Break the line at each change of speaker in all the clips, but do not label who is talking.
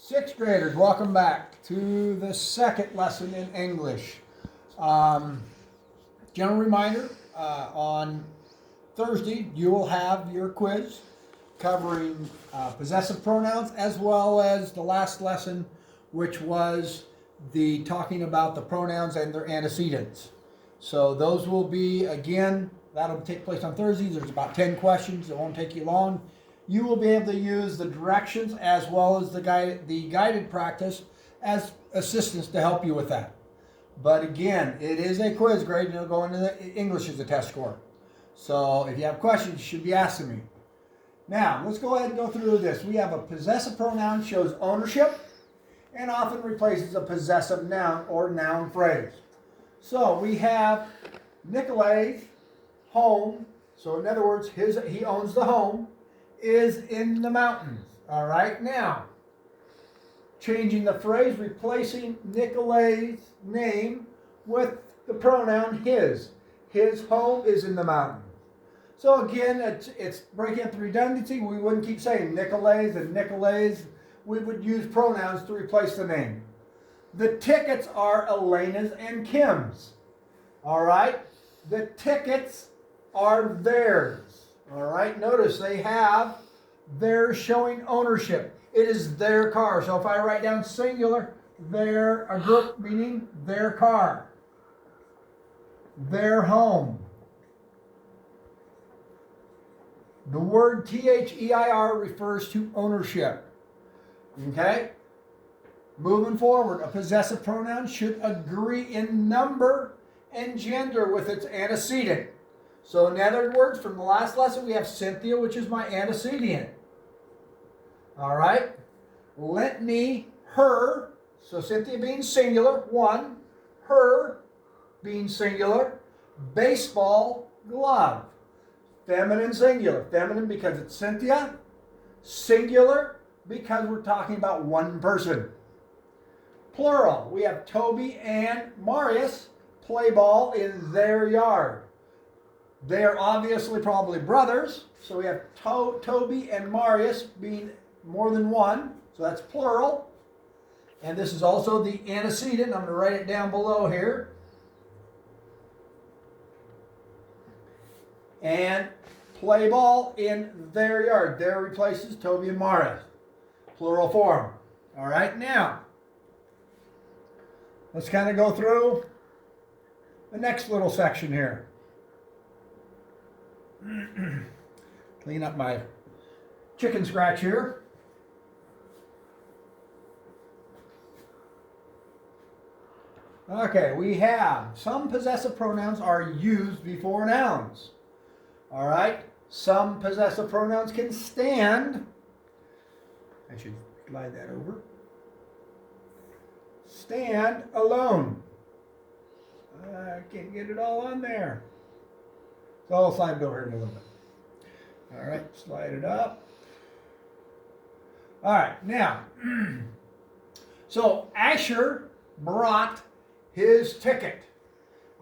Sixth graders, welcome back to the second lesson in English. General reminder, on Thursday you will have your quiz covering possessive pronouns as well as the last lesson, which was the talking about the pronouns and their antecedents. So those will be, again, that'll take place on Thursdays. There's about 10 questions. It won't take you long. You will be able to use the directions as well as the guided practice as assistance to help you with that. But again, it is a quiz grade and it'll go into the English as a test score. So if you have questions, you should be asking me. Now, let's go ahead and go through this. We have a possessive pronoun shows ownership and often replaces a possessive noun or noun phrase. So we have Nicolay's home. So in other words, he owns the home, is in the mountains. All right, now, changing the phrase, replacing Nicolay's name with the pronoun his. His home is in the mountains. So again, it's breaking up the redundancy. We wouldn't keep saying Nicolay's and Nicolay's. We would use pronouns to replace the name. The tickets are Elena's and Kim's. All right, the tickets are theirs. All right, notice they have theirs showing ownership. It is their car. So if I write down singular, their, a group meaning their car, their home. The word T-H-E-I-R refers to ownership. Okay? Moving forward, a possessive pronoun should agree in number and gender with its antecedent. So in other words, from the last lesson, we have Cynthia, which is my antecedent. All right? Lent me, her. So Cynthia being singular, one. Her being singular. Baseball glove. Feminine singular. Feminine because it's Cynthia. Singular because we're talking about one person. Plural. We have Toby and Marius play ball in their yard. They are obviously probably brothers. So we have Toby and Marius being more than one. So that's plural. And this is also the antecedent. I'm going to write it down below here. And play ball in their yard. There replaces Toby and Marius. Plural form. All right, now, let's kind of go through the next little section here. Clean up my chicken scratch here. Okay, we have some possessive pronouns are used before nouns. All right, some possessive pronouns can stand. I should slide that over. Stand alone. I can't get it all on there. So I'll slide it over here in a little bit. All right, slide it up. All right, now, so Asher brought his ticket.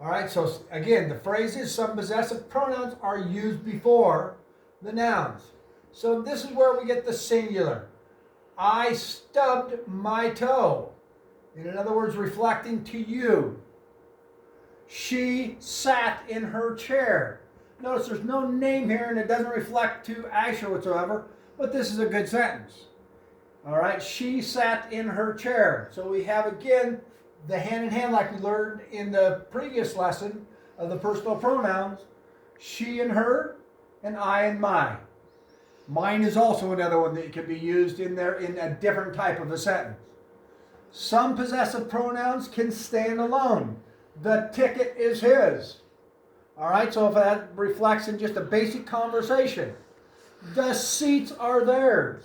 All right, so again, the phrase is some possessive pronouns are used before the nouns. So this is where we get the singular. I stubbed my toe. In other words, reflecting to you. She sat in her chair. Notice there's no name here and it doesn't reflect to Asher whatsoever, but this is a good sentence. All right, she sat in her chair. So we have again the hand in hand like we learned in the previous lesson of the personal pronouns. She and her and I and my. Mine is also another one that can be used in there in a different type of a sentence. Some possessive pronouns can stand alone. The ticket is his. All right, so if that reflects in just a basic conversation, the seats are theirs.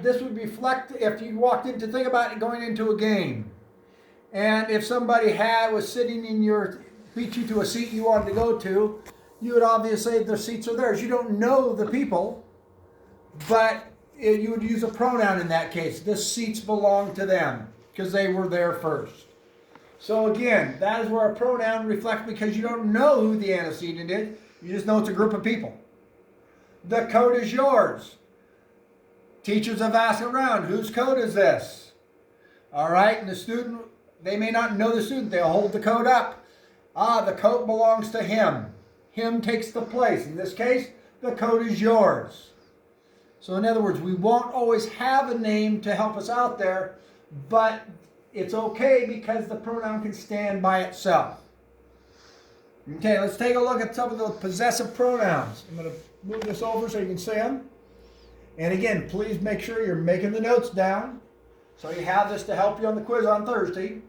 This would reflect if you walked in to think about it going into a game. And if somebody was sitting in beat you to a seat you wanted to go to, you would obviously say the seats are theirs. You don't know the people, but you would use a pronoun in that case. The seats belong to them because they were there first. So again, that is where a pronoun reflects because you don't know who the antecedent is. You just know it's a group of people. The coat is yours. Teachers have asked around, whose coat is this? All right, and the student, they may not know the student. They'll hold the coat up. Ah, the coat belongs to him. Him takes the place. In this case, the coat is yours. So in other words, we won't always have a name to help us out there, but it's okay because the pronoun can stand by itself. Okay, let's take a look at some of the possessive pronouns. I'm going to move this over so you can see them. And again, please make sure you're making the notes down so you have this to help you on the quiz on Thursday.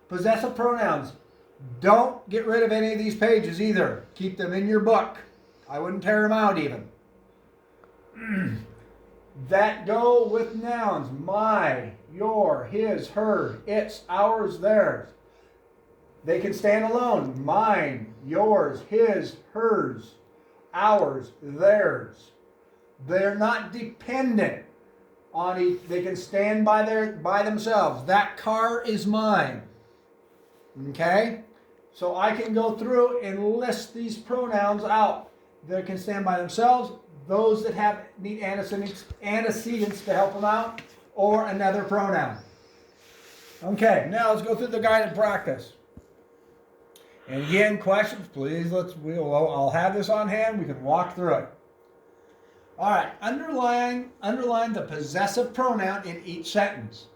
Possessive pronouns. Don't get rid of any of these pages either. Keep them in your book. I wouldn't tear them out even. That go with nouns. My, your, his, her, its, ours, theirs. They can stand alone. Mine, yours, his, hers, ours, theirs. They're not dependent on each. They can stand by themselves. That car is mine. Okay? So I can go through and list these pronouns out. They can stand by themselves. Those that need antecedents to help them out, or another pronoun. Okay, now let's go through the guided practice. And again, questions, please. I'll have this on hand. We can walk through it. All right, underline the possessive pronoun in each sentence.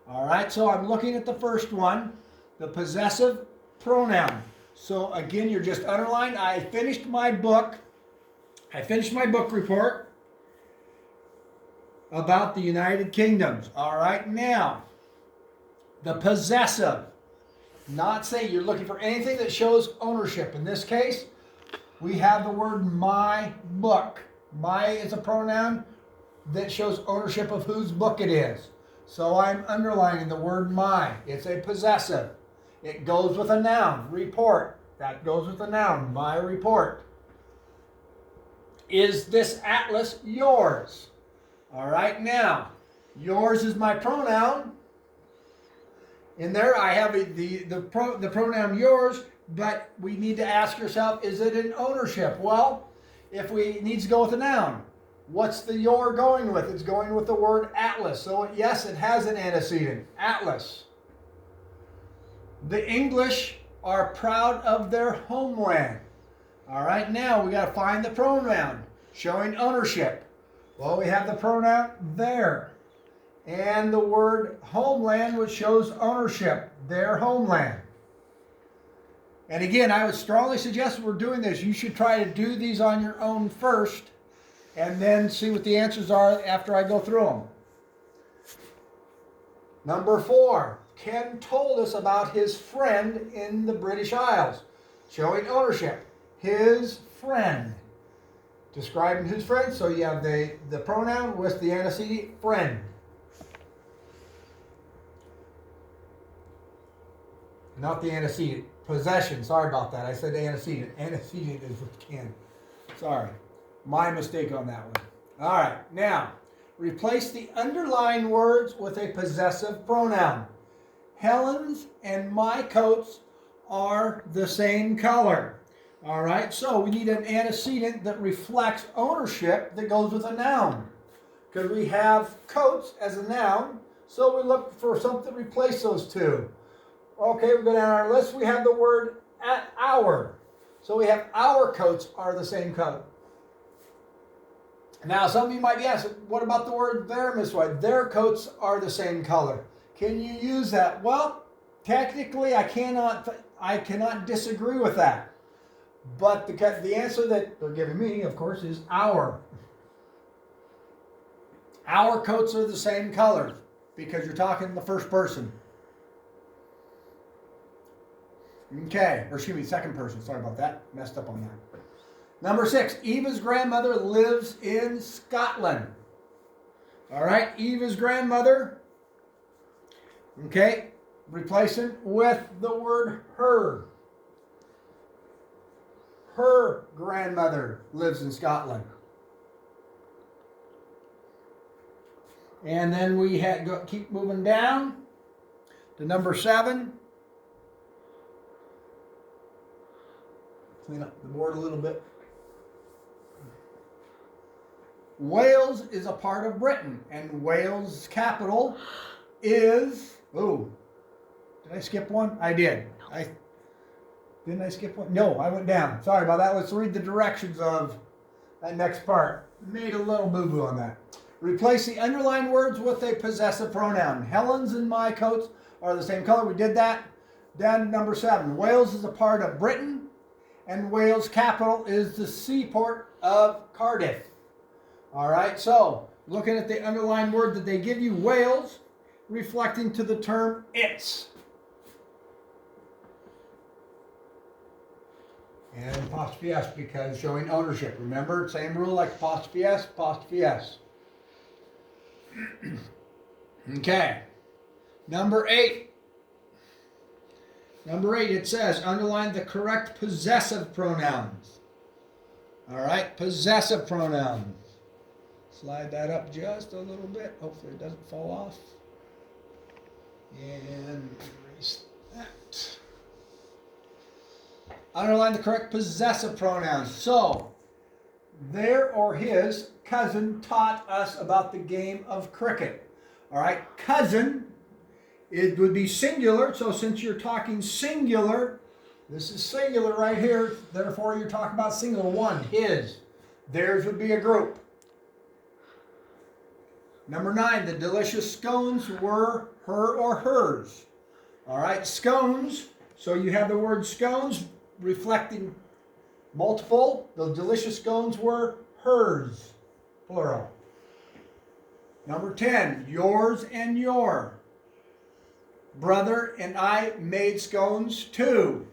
All right, so I'm looking at the first one, the possessive pronoun. So again, you're just underlined. I finished my book report about the United Kingdoms. All right, now, the possessive. Not saying you're looking for anything that shows ownership. In this case, we have the word my book. My is a pronoun that shows ownership of whose book it is. So I'm underlining the word my. It's a possessive. It goes with a noun, report. That goes with a noun, my report. Is this atlas yours? All right, now, yours is my pronoun. In there, I have the pronoun yours, but we need to ask yourself, is it an ownership? Well, if we need to go with a noun, what's the your going with? It's going with the word atlas. So yes, it has an antecedent, atlas. The English are proud of their homeland. All right, now we got to find the pronoun showing ownership. Well, we have the pronoun their. And the word homeland, which shows ownership, their homeland. And again, I would strongly suggest we're doing this. You should try to do these on your own first, and then see what the answers are after I go through them. Number 4, Ken told us about his friend in the British Isles, showing ownership. His friend. Describing whose friend, so you have the pronoun with the antecedent, friend. Not the antecedent. Possession. Sorry about that. I said antecedent. Antecedent is with Ken. Sorry. My mistake on that one. All right. Now, replace the underlined words with a possessive pronoun. Helen's and my coats are the same color. All right. So we need an antecedent that reflects ownership that goes with a noun. Because we have coats as a noun. So we look for something to replace those two. Okay, we go down our list. We have the word our. So we have our coats are the same color. Now, some of you might be asking, what about the word their, Miss White? Their coats are the same color. Can you use that? Well, technically, I cannot disagree with that. But the answer that they're giving me, of course, is our. Our coats are the same color because you're talking in the first person. Okay, or excuse me, second person. Sorry about that. Messed up on that. Number 6, Eva's grandmother lives in Scotland. All right, Eva's grandmother. Okay, replacing with the word her. Her grandmother lives in Scotland. And then we keep moving down to number 7. Clean up the board a little bit. Wales is a part of Britain, and Wales' capital is, did I skip one? I did. Didn't I skip one? No, I went down. Sorry about that. Let's read the directions of that next part. Made a little boo-boo on that. Replace the underlined words with a possessive pronoun. Helen's and my coats are the same color. We did that. Then number 7. Wales is a part of Britain, and Wales' capital is the seaport of Cardiff. All right, so looking at the underlined word that they give you, Wales, reflecting to the term its. And apostrophe S because showing ownership. Remember, same rule like apostrophe S, apostrophe S. Okay. Number 8. Number 8, it says, underline the correct possessive pronouns. All right, possessive pronouns. Slide that up just a little bit. Hopefully it doesn't fall off. And erase that. Underline the correct possessive pronouns. So, their or his cousin taught us about the game of cricket. All right, cousin, it would be singular. So since you're talking singular, this is singular right here. Therefore, you're talking about singular. One, his. Theirs would be a group. Number 9, the delicious scones were her or hers. All right, scones. So you have the word scones reflecting multiple. The delicious scones were hers, plural. Number 10, yours and your. Brother and I made scones too.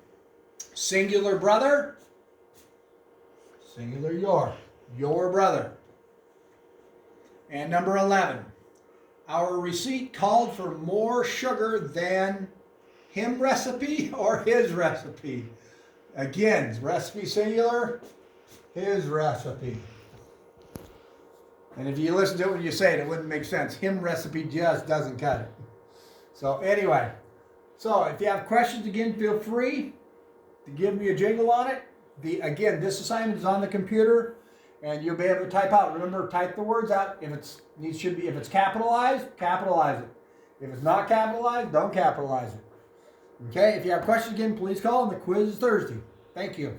Singular brother, singular your brother. And number 11, our receipt called for more sugar than him recipe or his recipe. Again, recipe singular, his recipe. And if you listen to it when you say it, it wouldn't make sense. Him recipe just doesn't cut it. So anyway, so if you have questions, again, feel free to give me a jingle on it. Again, this assignment is on the computer, and you'll be able to type out. Remember, type the words out. If it's capitalized, capitalize it. If it's not capitalized, don't capitalize it. Okay, if you have questions again, please call, and the quiz is Thursday. Thank you.